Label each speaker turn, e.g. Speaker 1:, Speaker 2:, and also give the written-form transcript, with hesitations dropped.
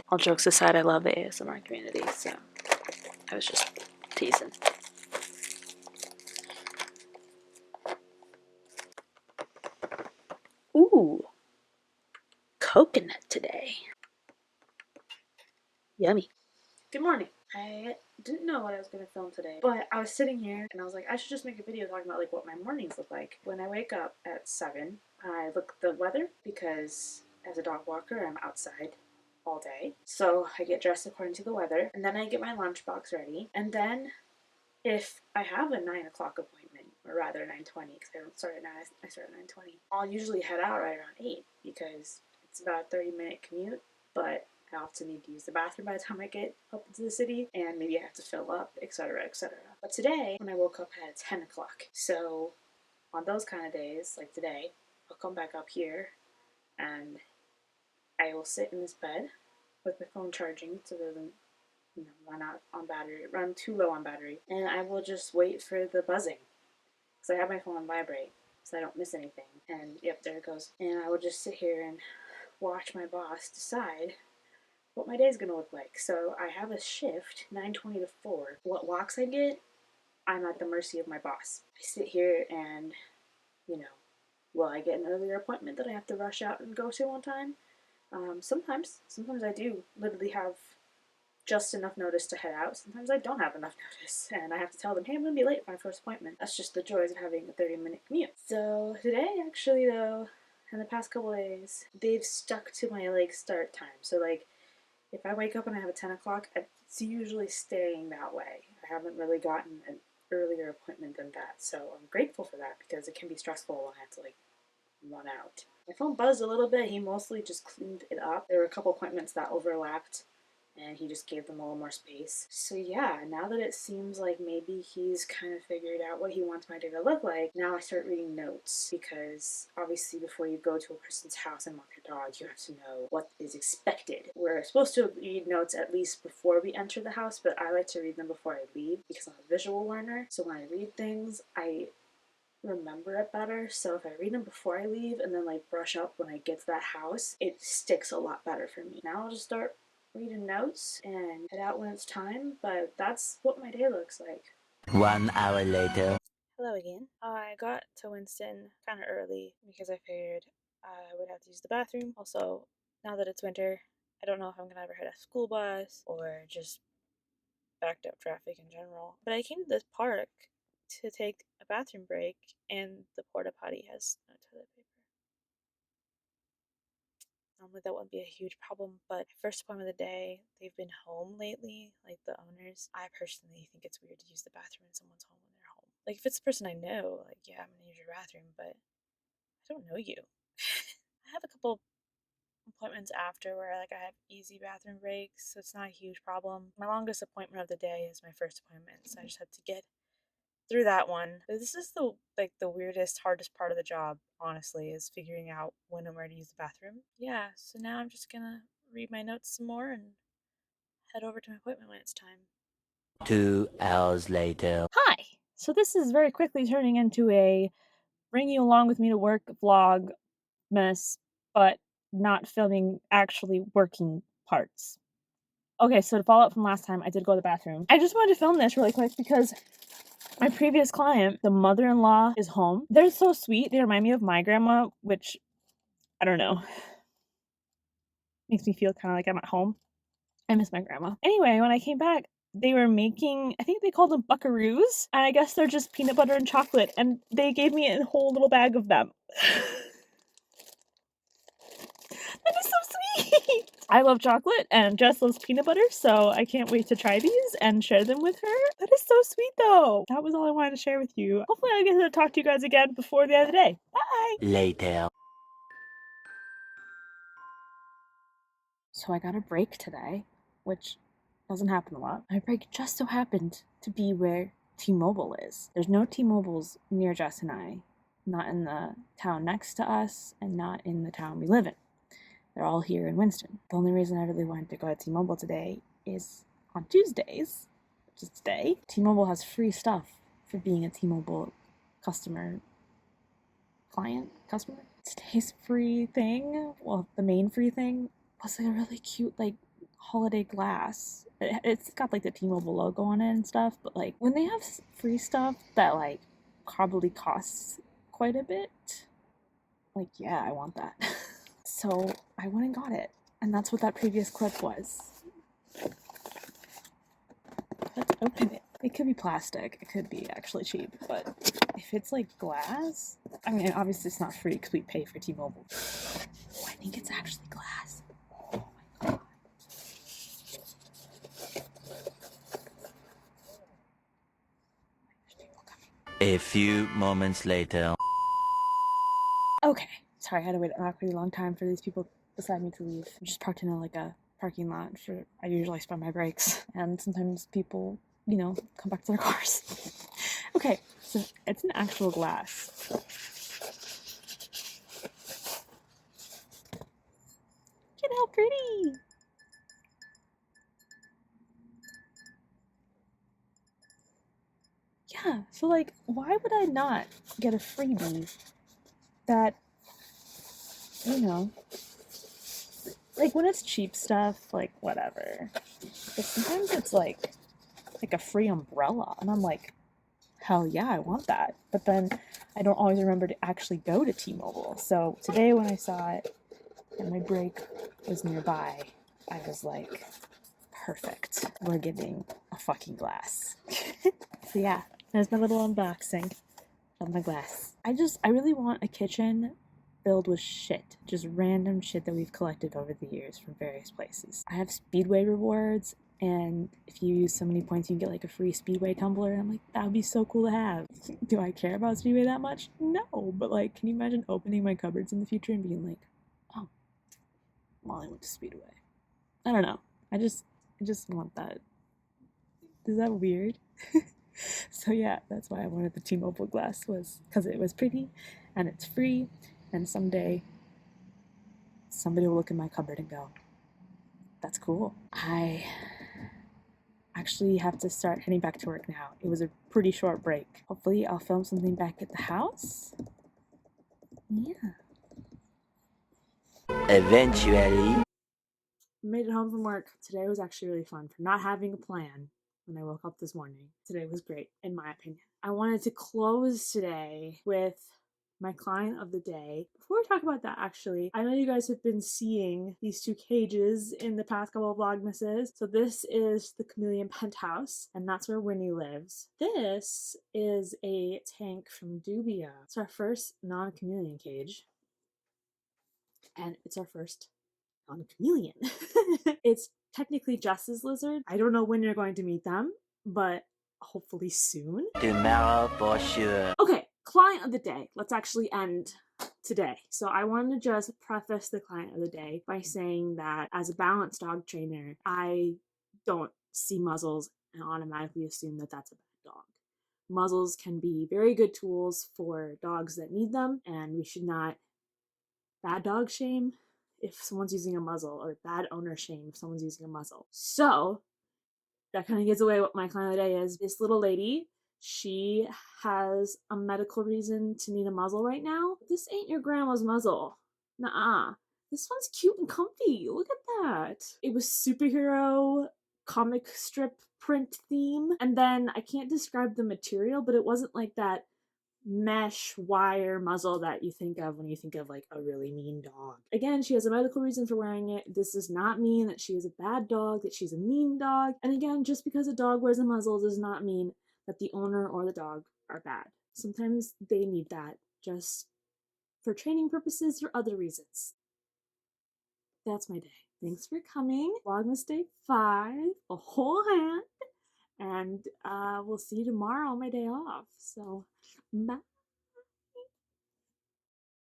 Speaker 1: All jokes aside, I love the ASMR community, so I was just teasing. Ooh, coconut today. Yummy. Good morning. I didn't know what I was going to film today, but I was sitting here and I was like, I should just make a video talking about like what my mornings look like. When I wake up at 7, I look at the weather because as a dog walker, I'm outside all day. So I get dressed according to the weather, and then I get my lunchbox ready. And then if I have a 9 o'clock appointment, or rather 9:20, because I don't start at 9, I start at 9:20, I'll usually head out right around 8 because it's about a 30-minute commute, but I often need to use the bathroom by the time I get up into the city, and maybe I have to fill up, etc., etc. But today, when I woke up, I had 10 o'clock. So on those kind of days, like today, I'll come back up here, and I will sit in this bed with my phone charging so it doesn't run out on battery, run too low on battery, and I will just wait for the buzzing. So I have my phone on vibrate so I don't miss anything. And yep, there it goes. And I will just sit here and watch my boss decide what my day is going to look like. So I have a shift, 9:20 to 4. What walks I get, I'm at the mercy of my boss. I sit here and, will I get an earlier appointment that I have to rush out and go to on time? Sometimes I do literally have just enough notice to head out. Sometimes I don't have enough notice, and I have to tell them, hey, I'm going to be late for my first appointment. That's just the joys of having a 30-minute commute. So today, actually, though, and the past couple days, they've stuck to my, start time. So, if I wake up and I have a 10 o'clock, it's usually staying that way. I haven't really gotten an earlier appointment than that, so I'm grateful for that because it can be stressful when I have to, run out. My phone buzzed a little bit. He mostly just cleaned it up. There were a couple appointments that overlapped, and he just gave them a little more space. So yeah, now that it seems like maybe he's kind of figured out what he wants my day to look like, now I start reading notes, because obviously before you go to a person's house and walk your dog, you have to know what is expected. We're supposed to read notes at least before we enter the house, but I like to read them before I leave because I'm a visual learner. So when I read things, I remember it better. So if I read them before I leave and then brush up when I get to that house, it sticks a lot better for me. Now I'll just start reading notes and head out when it's time, but that's what my day looks like.
Speaker 2: 1 hour later.
Speaker 1: Hello again. I got to Winston kind of early because I figured I would have to use the bathroom. Also, now that it's winter, I don't know if I'm gonna ever hit a school bus or just backed up traffic in general. But I came to this park to take a bathroom break, and the porta potty has no toilet paper. Normally that wouldn't be a huge problem, but first appointment of the day, they've been home lately, like the owners. I personally think it's weird to use the bathroom in someone's home when they're home. Like if it's a person I know, yeah, I'm gonna use your bathroom, but I don't know you. I have a couple appointments after where I have easy bathroom breaks, so it's not a huge problem. My longest appointment of the day is my first appointment, so I just have to get through that one. This is the weirdest, hardest part of the job, honestly, is figuring out when and where to use the bathroom. Yeah, so now I'm just gonna read my notes some more and head over to my appointment when it's time.
Speaker 2: 2 hours later.
Speaker 1: Hi! So this is very quickly turning into a bring you along with me to work vlog mess, but not filming actually working parts. Okay, so to follow up from last time, I did go to the bathroom. I just wanted to film this really quick because my previous client, the mother-in-law, is home. They're so sweet. They remind me of my grandma, which, I don't know, makes me feel kind of like I'm at home. I miss my grandma. Anyway, when I came back, they were making, I think they called them buckaroos, and I guess they're just peanut butter and chocolate, and they gave me a whole little bag of them. That is so sweet! I love chocolate, and Jess loves peanut butter, so I can't wait to try these and share them with her. That is so sweet, though. That was all I wanted to share with you. Hopefully I get to talk to you guys again before the end of the day. Bye!
Speaker 2: Later.
Speaker 1: So I got a break today, which doesn't happen a lot. My break just so happened to be where T-Mobile is. There's no T-Mobiles near Jess and I, not in the town next to us, and not in the town we live in. They're all here in Winston. The only reason I really wanted to go to T-Mobile today is on Tuesdays, which is today, T-Mobile has free stuff for being a T-Mobile customer. today's free thing, well, the main free thing, was like a really cute, like, holiday glass. It's got like the T-Mobile logo on it and stuff, but like when they have free stuff that like probably costs quite a bit, like, yeah, I want that. So I went and got it, and that's what that previous clip was. Let's open it. It could be plastic, it could be actually cheap, but if it's like glass, I mean, obviously it's not free because we pay for T-Mobile. Oh, I think it's actually glass. Oh my god.
Speaker 2: A few moments later.
Speaker 1: Okay, sorry, I had to wait a pretty long time for these people beside me to leave. I'm just parked in like a parking lot. I usually spend my breaks, and sometimes people, you know, come back to their cars. Okay, so it's an actual glass. Look at how pretty! Yeah, so like, why would I not get a freebie that, you know, like when it's cheap stuff, like whatever. But sometimes it's like a free umbrella, and I'm like, hell yeah, I want that. But then I don't always remember to actually go to T-Mobile. So today when I saw it and my break was nearby, I was like, perfect. We're getting a fucking glass. So yeah, there's my little unboxing of my glass. I really want a kitchen filled with shit. Just random shit that we've collected over the years from various places. I have Speedway rewards, and if you use so many points, you can get like a free Speedway tumbler. And I'm like, that would be so cool to have. Do I care about Speedway that much? No, but like, can you imagine opening my cupboards in the future and being like, oh, Molly went to Speedway. I don't know. I just want that. Is that weird? So yeah, that's why I wanted the T-Mobile glass, was because it was pretty and it's free, and someday somebody will look in my cupboard and go, that's cool. I actually have to start heading back to work now. It was a pretty short break. Hopefully I'll film something back at the house. Yeah.
Speaker 2: Eventually.
Speaker 1: Made it home from work. Today was actually really fun for not having a plan. When I woke up this morning, today was great, in my opinion. I wanted to close today with my client of the day. Before we talk about that, actually, I know you guys have been seeing these two cages in the past couple of Vlogmases. So this is the Chameleon Penthouse, and that's where Winnie lives. This is a tank from Dubia. It's our first non-chameleon cage, and it's our first non-chameleon. It's technically Jess's lizard. I don't know when you're going to meet them, but hopefully soon.
Speaker 2: Tomorrow for sure.
Speaker 1: Okay, client of the day. Let's actually end today. So I wanted to just preface the client of the day by saying that as a balanced dog trainer, I don't see muzzles and automatically assume that that's a bad dog. Muzzles can be very good tools for dogs that need them, and we should not bad dog shame if someone's using a muzzle, or bad owner shame if someone's using a muzzle. So that kind of gives away what my client of the day is. This little lady, she has a medical reason to need a muzzle right now. This ain't your grandma's muzzle. Nuh-uh. This one's cute and comfy. Look at that. It was superhero comic strip print theme. And then I can't describe the material, but it wasn't like that mesh wire muzzle that you think of when you think of like a really mean dog. Again, she has a medical reason for wearing it. This does not mean that she is a bad dog, that she's a mean dog. And again, just because a dog wears a muzzle does not mean that the owner or the dog are bad. Sometimes they need that just for training purposes or other reasons. That's my day. Thanks for coming. Vlogmas Day 5, a whole hand. And we'll see you tomorrow on my day off. So, bye.